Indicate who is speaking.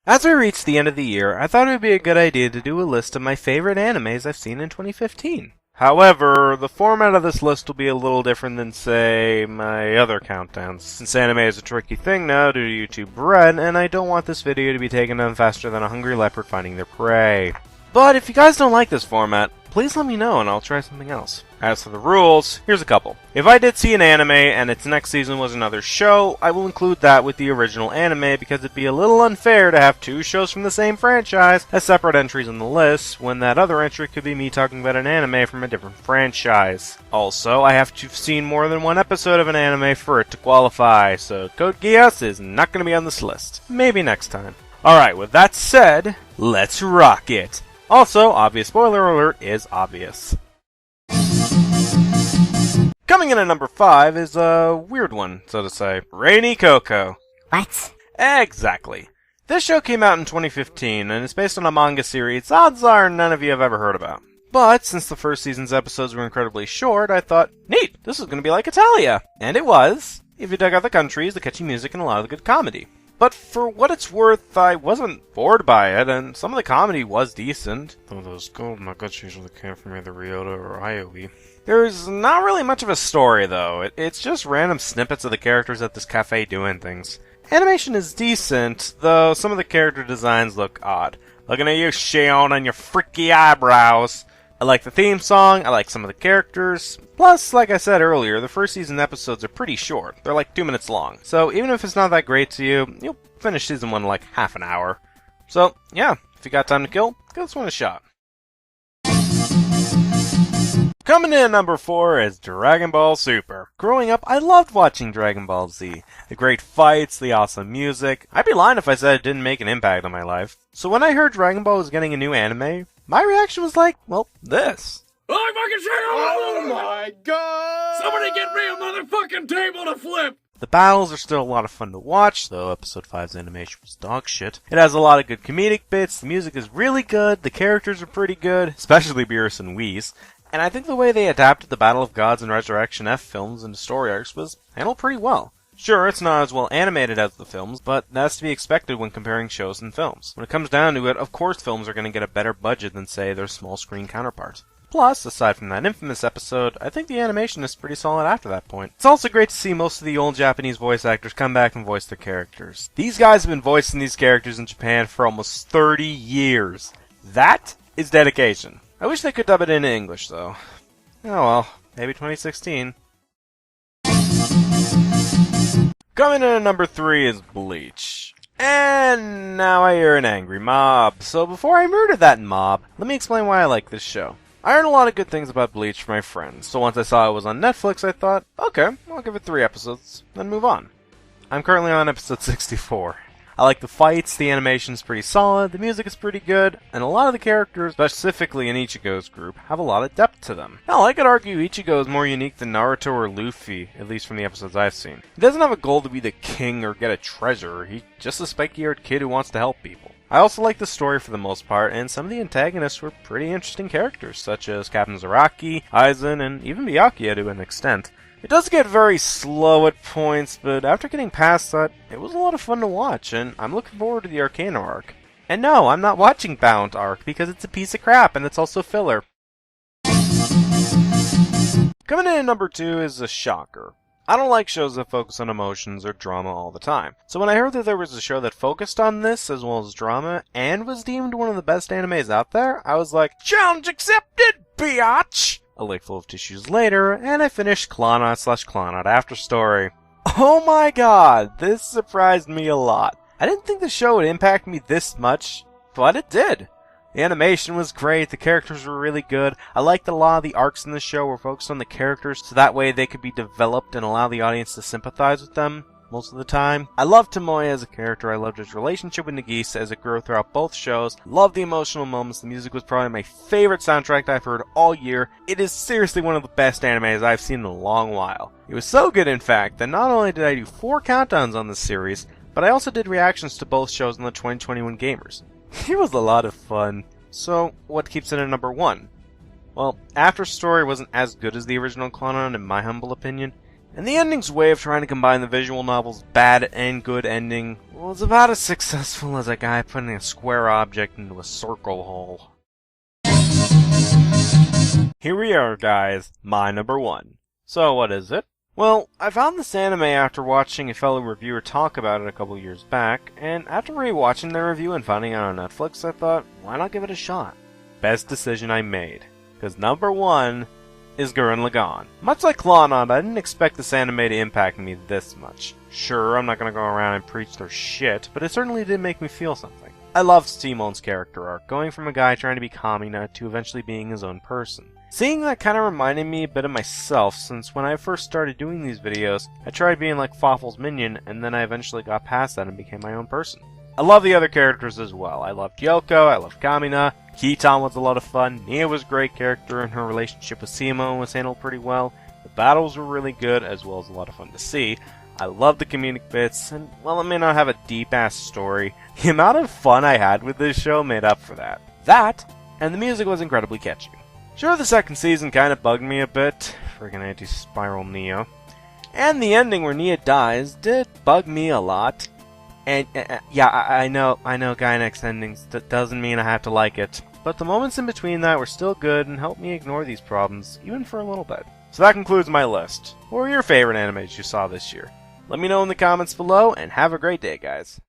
Speaker 1: As we reach the end of the year, I thought it would be a good idea to do a list of my favorite animes I've seen in 2015. However, the format of this list will be a little different than, say, my other countdowns, since anime is a tricky thing now due to YouTube Red, and I don't want this video to be taken down faster than a hungry leopard finding their prey. But if you guys don't like this format, please let me know and I'll try something else. As for the rules, here's a couple. If I did see an anime and its next season was another show, I will include that with the original anime because it'd be a little unfair to have two shows from the same franchise as separate entries on the list, when that other entry could be me talking about an anime from a different franchise. Also, I have to have seen more than one episode of an anime for it to qualify, so Code Geass is not going to be on this list. Maybe next time. Alright, with that said, let's rock it! Also, obvious spoiler alert is obvious. Coming in at number 5 is a weird one, so to say. Rainy Coco.
Speaker 2: What?
Speaker 1: Exactly. This show came out in 2015, and it's based on a manga series odds are none of you have ever heard about. But, since the first season's episodes were incredibly short, I thought, neat, this is going to be like Italia. And it was, if you dug out the countries, the catchy music, and a lot of the good comedy. But for what it's worth, I wasn't bored by it, and some of the comedy was decent. Though those gold nuggets usually came from either Ryota or Aoi. There's not really much of a story, though. It's just random snippets of the characters at this cafe doing things. Animation is decent, though some of the character designs look odd. Looking at you, Shion, and your freaky eyebrows. I like the theme song, I like some of the characters. Plus, like I said earlier, the first season episodes are pretty short. They're like 2 minutes long. So even if it's not that great to you, you'll finish season 1 in like half an hour. So, yeah, if you got time to kill, give this one a shot. Coming in at number 4 is Dragon Ball Super. Growing up, I loved watching Dragon Ball Z. The great fights, the awesome music. I'd be lying if I said it didn't make an impact on my life. So when I heard Dragon Ball was getting a new anime, my reaction was like, well, this.
Speaker 3: I fucking shit!
Speaker 4: Oh my god!
Speaker 3: Somebody get me a motherfucking table to flip!
Speaker 1: The battles are still a lot of fun to watch, though episode 5's animation was dog shit. It has a lot of good comedic bits, the music is really good, the characters are pretty good, especially Beerus and Whis. And I think the way they adapted the Battle of Gods and Resurrection F films into story arcs was handled pretty well. Sure, it's not as well animated as the films, but that's to be expected when comparing shows and films. When it comes down to it, of course films are going to get a better budget than, say, their small screen counterparts. Plus, aside from that infamous episode, I think the animation is pretty solid after that point. It's also great to see most of the old Japanese voice actors come back and voice their characters. These guys have been voicing these characters in Japan for almost 30 years. That is dedication. I wish they could dub it into English, though. Oh well, maybe 2016. Coming in at number 3 is Bleach. And now I hear an angry mob. So before I murder that mob, let me explain why I like this show. I heard a lot of good things about Bleach from my friends, so once I saw it was on Netflix, I thought, okay, I'll give it 3 episodes, then move on. I'm currently on episode 64. I like the fights, the animation's pretty solid, the music is pretty good, and a lot of the characters, specifically in Ichigo's group, have a lot of depth to them. Hell, I could argue Ichigo is more unique than Naruto or Luffy, at least from the episodes I've seen. He doesn't have a goal to be the king or get a treasure, he's just a spiky-haired kid who wants to help people. I also like the story for the most part, and some of the antagonists were pretty interesting characters, such as Captain Zaraki, Aizen, and even Byakuya to an extent. It does get very slow at points, but after getting past that, it was a lot of fun to watch, and I'm looking forward to the Arcana arc. And no, I'm not watching Bound arc, because it's a piece of crap, and it's also filler. Coming in at number 2 is a shocker. I don't like shows that focus on emotions or drama all the time. So when I heard that there was a show that focused on this, as well as drama, and was deemed one of the best animes out there, I was like, challenge accepted, biatch! A lake full of tissues later, and I finished Clawnaut/Clawnaut After Story. Oh my god, this surprised me a lot. I didn't think the show would impact me this much, but it did. The animation was great, the characters were really good. I liked a lot of the arcs in the show were focused on the characters, so that way they could be developed and allow the audience to sympathize with them most of the time. I loved Tomoya as a character, I loved his relationship with Nagisa as it grew throughout both shows, loved the emotional moments, the music was probably my favorite soundtrack I've heard all year. It is seriously one of the best animes I've seen in a long while. It was so good in fact, that not only did I do 4 countdowns on this series, but I also did reactions to both shows on the 2021 Gamers. It was a lot of fun. So, what keeps it at number 1? Well, After Story wasn't as good as the original Clawnaut in my humble opinion. And the ending's way of trying to combine the visual novel's bad and good ending was about as successful as a guy putting a square object into a circle hole. Here we are, guys, my number 1. So what is it? Well, I found this anime after watching a fellow reviewer talk about it a couple years back, and after rewatching their review and finding it on Netflix, I thought, why not give it a shot? Best decision I made, because number 1 is Gurren Lagann. Much like Clawknot, I didn't expect this anime to impact me this much. Sure, I'm not gonna go around and preach their shit, but it certainly did make me feel something. I loved Simon's character arc, going from a guy trying to be Kamina to eventually being his own person. Seeing that kind of reminded me a bit of myself, since when I first started doing these videos, I tried being like Fawful's minion, and then I eventually got past that and became my own person. I love the other characters as well. I loved Yoko, I loved Kamina, Kitan was a lot of fun, Nia was a great character, and her relationship with Simon was handled pretty well. The battles were really good, as well as a lot of fun to see. I love the comedic bits, and while it may not have a deep-ass story, the amount of fun I had with this show made up for that. That, and the music was incredibly catchy. Sure, the second season kinda bugged me a bit, friggin' anti-spiral Neo. And the ending where Nia dies did bug me a lot. And, yeah, I know Gainax endings, that doesn't mean I have to like it. But the moments in between that were still good and helped me ignore these problems, even for a little bit. So that concludes my list. What were your favorite animes you saw this year? Let me know in the comments below, and have a great day, guys.